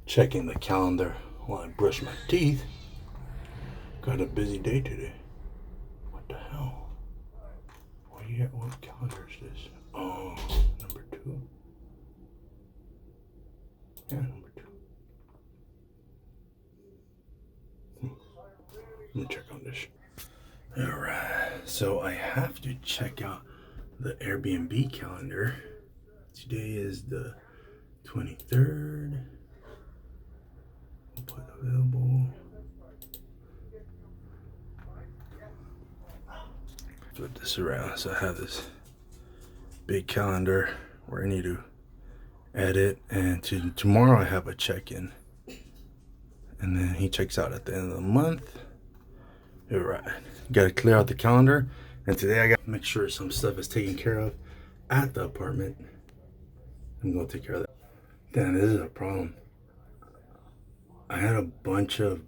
Checking the calendar while I brush my teeth. Got a busy day today. What the hell? What calendar is this? Oh, number 2. Yeah, number 2. Let me check on this. Alright, so I have to check out the Airbnb calendar. Today is the 23rd. We'll put available. Flip this around. So I have this big calendar where I need to edit, and tomorrow I have a check-in, and then he checks out at the end of the month. All right, gotta clear out the calendar, and today I gotta make sure some stuff is taken care of at the apartment. I'm gonna take care of that. Damn, this is a problem. I had a bunch of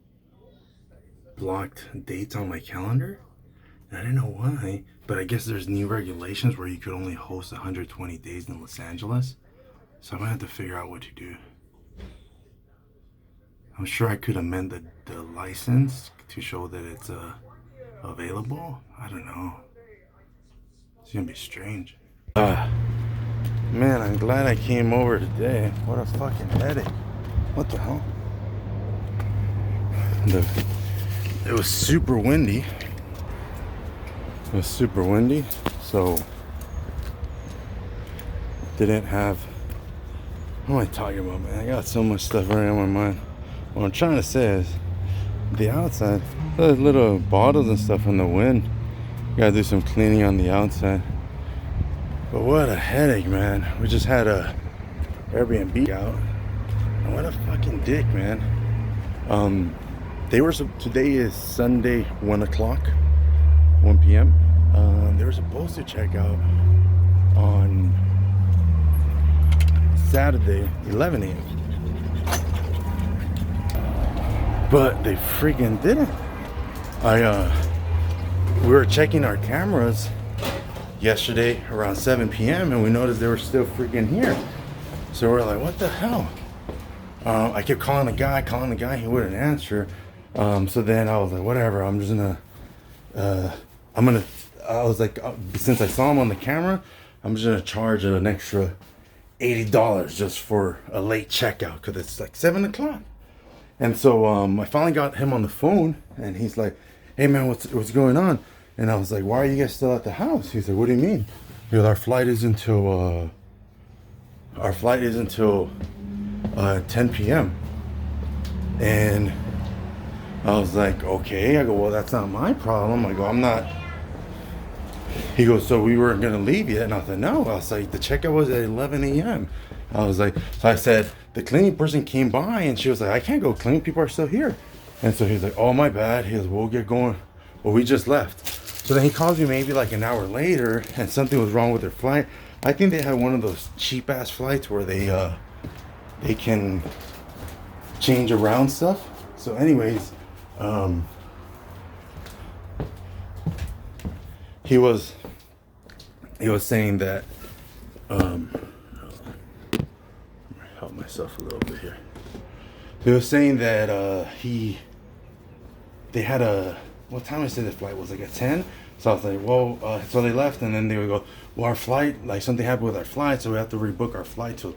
blocked dates on my calendar. I didn't know why, but I guess there's new regulations where you could only host 120 days in Los Angeles. So I'm gonna have to figure out what to do. I'm sure I could amend the license to show that it's available. I don't know. It's gonna be strange. Man, I'm glad I came over today. What a fucking headache. What the hell? It was super windy. It was super windy, so didn't have. What am I talking about, man? I got so much stuff right on my mind. What I'm trying to say is, the outside, those little bottles and stuff in the wind. Gotta do some cleaning on the outside. But what a headache, man. We just had a Airbnb out. And what a fucking dick, man. Today is Sunday, 1 p.m. They were supposed to check out on Saturday, 11 a.m. But they freaking didn't. We were checking our cameras yesterday around 7 p.m. and we noticed they were still freaking here. So we're like, what the hell? I kept calling the guy, he wouldn't answer. So then I was like, whatever, I was like, since I saw him on the camera, I'm just gonna charge an extra $80 just for a late checkout, because it's like 7 o'clock. And so I finally got him on the phone, and he's like, hey man, what's going on? And I was like, why are you guys still at the house? He's like, what do you mean? He goes, our flight is until 10 p.m. And I was like, okay. I go, well, that's not my problem. I go, I'm not. He goes, so we weren't gonna leave yet? And I was like, no. I was like, the checkout was at 11 a.m. I was like, so I said, the cleaning person came by and she was like, I can't go clean, people are still here. And so he's like, oh, my bad. He goes, we'll get going. Well, we just left. So then he calls me maybe like an hour later, and something was wrong with their flight. I think they had one of those cheap ass flights where they can change around stuff. So anyways, he was saying that help myself a little bit here. He was saying that they had what time I said the flight was, like at 10. So I was like, well, so they left, and then they would go, well, our flight, like something happened with our flight, so we have to rebook our flight till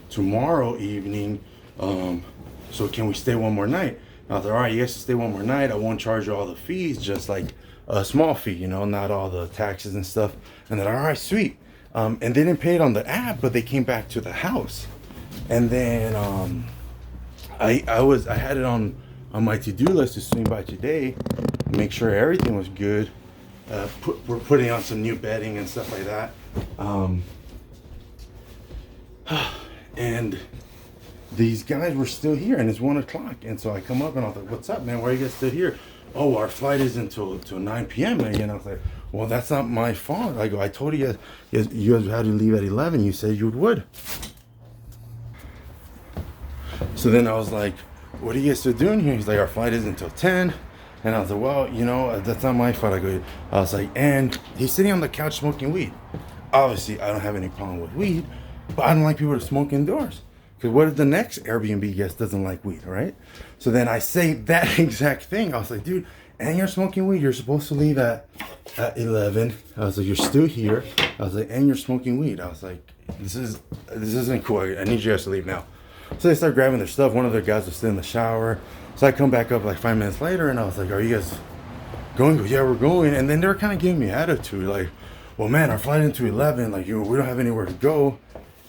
tomorrow evening. So can we stay one more night? And I was like, all right, you guys can stay one more night. I won't charge you all the fees, just like a small fee, not all the taxes and stuff. And then, all right, sweet. And they didn't pay it on the app, but they came back to the house. And then I had it on my to-do list to swing by today, make sure everything was good. We're putting on some new bedding and stuff like that. And these guys were still here, and it's 1 o'clock. And so I come up and I was like, what's up, man? Why are you guys still here? Oh, our flight is until 9 p.m. And I was like, well, that's not my fault. I go, I told you guys had to leave at 11. You said you would. So then I was like, what are you guys still doing here? He's like, our flight is until 10. And I was like, well, you know, that's not my fault. I was like, and he's sitting on the couch smoking weed. Obviously, I don't have any problem with weed, but I don't like people to smoke indoors. Because what if the next Airbnb guest doesn't like weed, right? So then I say that exact thing. I was like, dude, and you're smoking weed. You're supposed to leave at 11. I was like, you're still here. I was like, and you're smoking weed. I was like, this isn't cool. I need you guys to leave now. So they start grabbing their stuff. One of their guys was still in the shower. So I come back up like 5 minutes later, and I was like, are you guys going? Yeah, we're going. And then they were kind of giving me attitude, like, well, man, our flight into 11, like, you know, we don't have anywhere to go.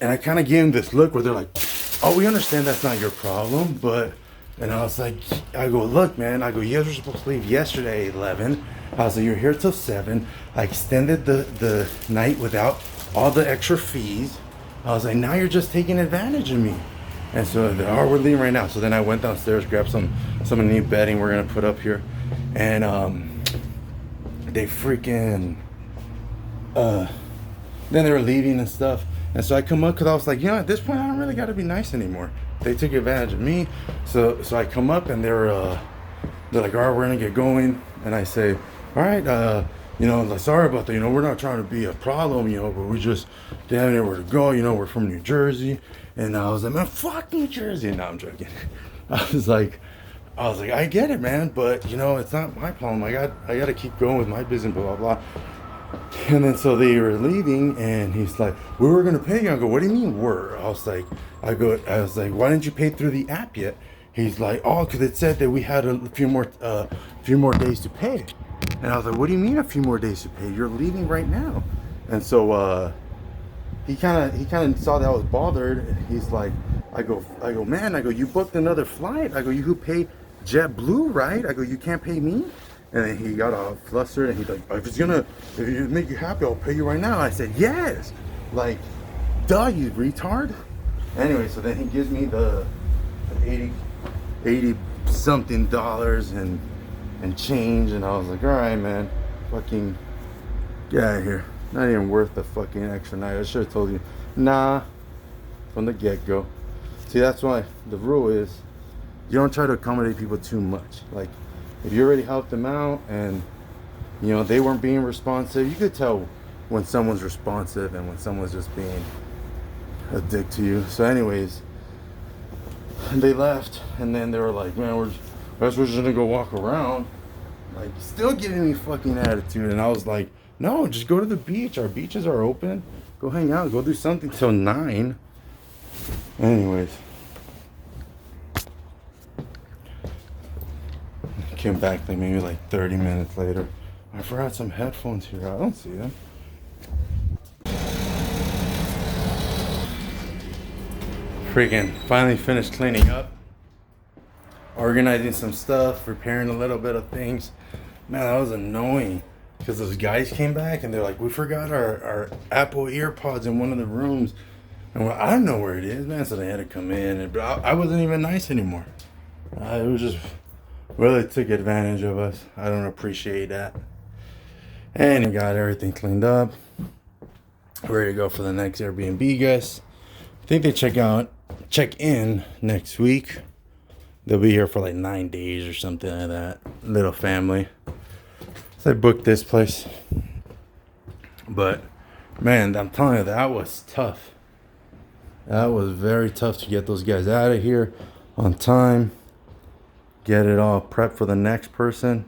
And I kind of gave them this look where they're like, oh, we understand that's not your problem, but, and I was like, I go, look, man, I go, you guys were supposed to leave yesterday at 11. I was like, you're here till 7. I extended the night without all the extra fees. I was like, now you're just taking advantage of me. And so they're, oh, we're leaving right now. So then I went downstairs, grabbed some new bedding we're gonna put up here, and they freaking then they were leaving and stuff. And so I come up because I was like, you know, at this point I don't really got to be nice anymore. They took advantage of me. So I come up and they're like, all right, we're gonna get going. And I say, all right, you know, like, sorry about that. You know, we're not trying to be a problem, you know, but we just didn't have anywhere to go. You know, we're from New Jersey. And I was like, man, fuck New Jersey. No, I'm joking. I was like, I get it, man, but you know, it's not my problem. I got to keep going with my business, blah, blah, blah. And then so they were leaving, and he's like, we were gonna pay you. I go, what do you mean we're? I was like, why didn't you pay through the app yet? He's like, oh, because it said that we had a few more days to pay. And I was like, what do you mean a few more days to pay? You're leaving right now. And so he kind of saw that I was bothered, and he's like, I go, man, I go, you booked another flight. I go, you who paid JetBlue, right? I go, you can't pay me. And then he got all flustered, and he's like, if it make you happy, I'll pay you right now. I said, yes. Like, duh, you retard. Anyway, so then he gives me the 80 something dollars and change, and I was like, all right, man, fucking get out of here. Not even worth the fucking extra night. I should have told you, nah, from the get-go. See, that's why the rule is you don't try to accommodate people too much. Like, if you already helped them out and, you know, they weren't being responsive, you could tell when someone's responsive and when someone's just being a dick to you. So anyways, they left, and then they were like, man, we're just gonna go walk around. Like, still giving me fucking attitude. And I was like, no, just go to the beach. Our beaches are open. Go hang out. Go do something till 9. Anyways. Came back like maybe like 30 minutes later. I forgot some headphones here. I don't see them. Freaking finally finished cleaning up, organizing some stuff, repairing a little bit of things. Man, that was annoying because those guys came back and they're like, we forgot our Apple EarPods in one of the rooms. And I don't know where it is, man. So they had to come in, and I wasn't even nice anymore. It was just really took advantage of us. I don't appreciate that. And got everything cleaned up. Ready to go for the next Airbnb guests. I think they check in next week. They'll be here for like 9 days or something like that. Little family. So I booked this place. But man, I'm telling you, that was tough. That was very tough to get those guys out of here on time. Get it all prepped for the next person.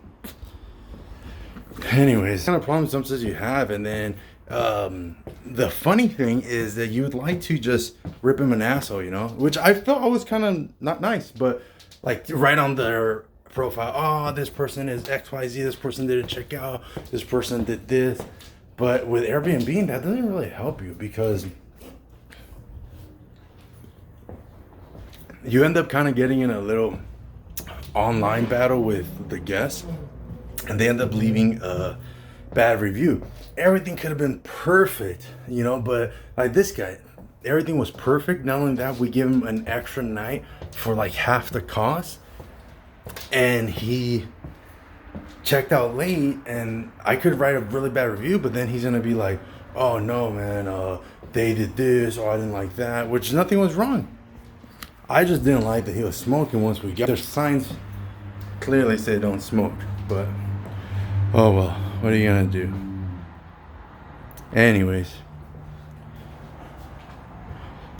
Anyways, kind of problems sometimes you have, and then the funny thing is that you would like to just rip him an asshole, you know, which I felt was kind of not nice, but like right on their profile, oh, this person is XYZ, this person didn't check out, this person did this. But with Airbnb, that doesn't really help you because you end up kind of getting in a little online battle with the guests, and they end up leaving a bad review. Everything could have been perfect, you know, but like this guy, everything was perfect. Not only that, we give him an extra night for like half the cost, and he checked out late, and I could write a really bad review, but then he's gonna be like, oh no, man, they did this, or I didn't like that, which nothing was wrong. I just didn't like that he was smoking once we got. There's signs clearly say don't smoke. but oh well, what are you gonna do? Anyways,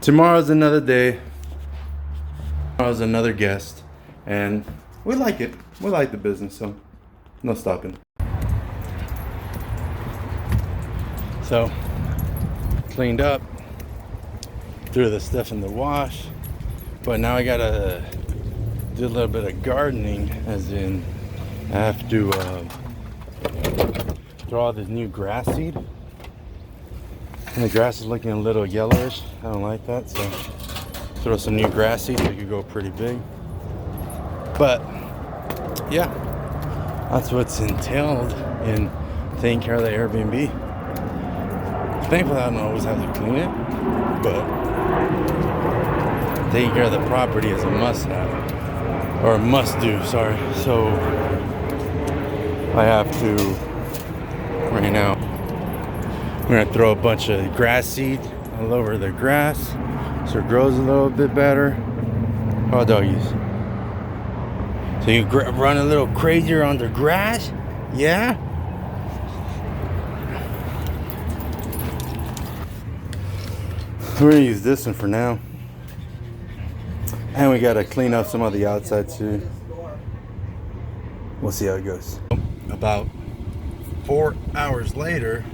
tomorrow's another day. Tomorrow's another guest, and we like it. We like the business, so no stopping. So, cleaned up, threw the stuff in the wash, but now I gotta do a little bit of gardening, as in I have to throw all this new grass seed. And the grass is looking a little yellowish. I don't like that, so throw some new grass seed so it could go pretty big. But yeah, that's what's entailed in taking care of the Airbnb. Thankfully, I don't always have to clean it, but taking care of the property is a must-have, or a must-do. Sorry. So I have to right now. We're gonna throw a bunch of grass seed all over the grass so it grows a little bit better. Oh, doggies. So you run a little crazier on the grass? Yeah? We're gonna use this one for now. And we gotta clean up some of the outside too. We'll see how it goes. About 4 hours later,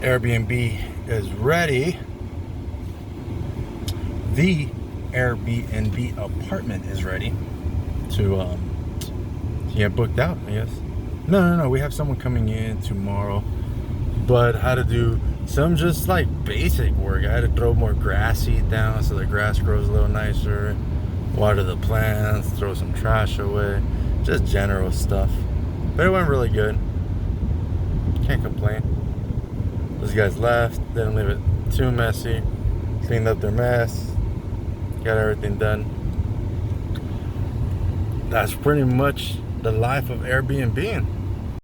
Airbnb is ready. The Airbnb apartment is ready to get booked out, I guess. No, we have someone coming in tomorrow, but how to do some just like basic work. I had to throw more grass seed down so the grass grows a little nicer, water the plants, throw some trash away, just general stuff. But it went really good. Can't complain. Those guys left, didn't leave it too messy, cleaned up their mess, got everything done. That's pretty much the life of Airbnb.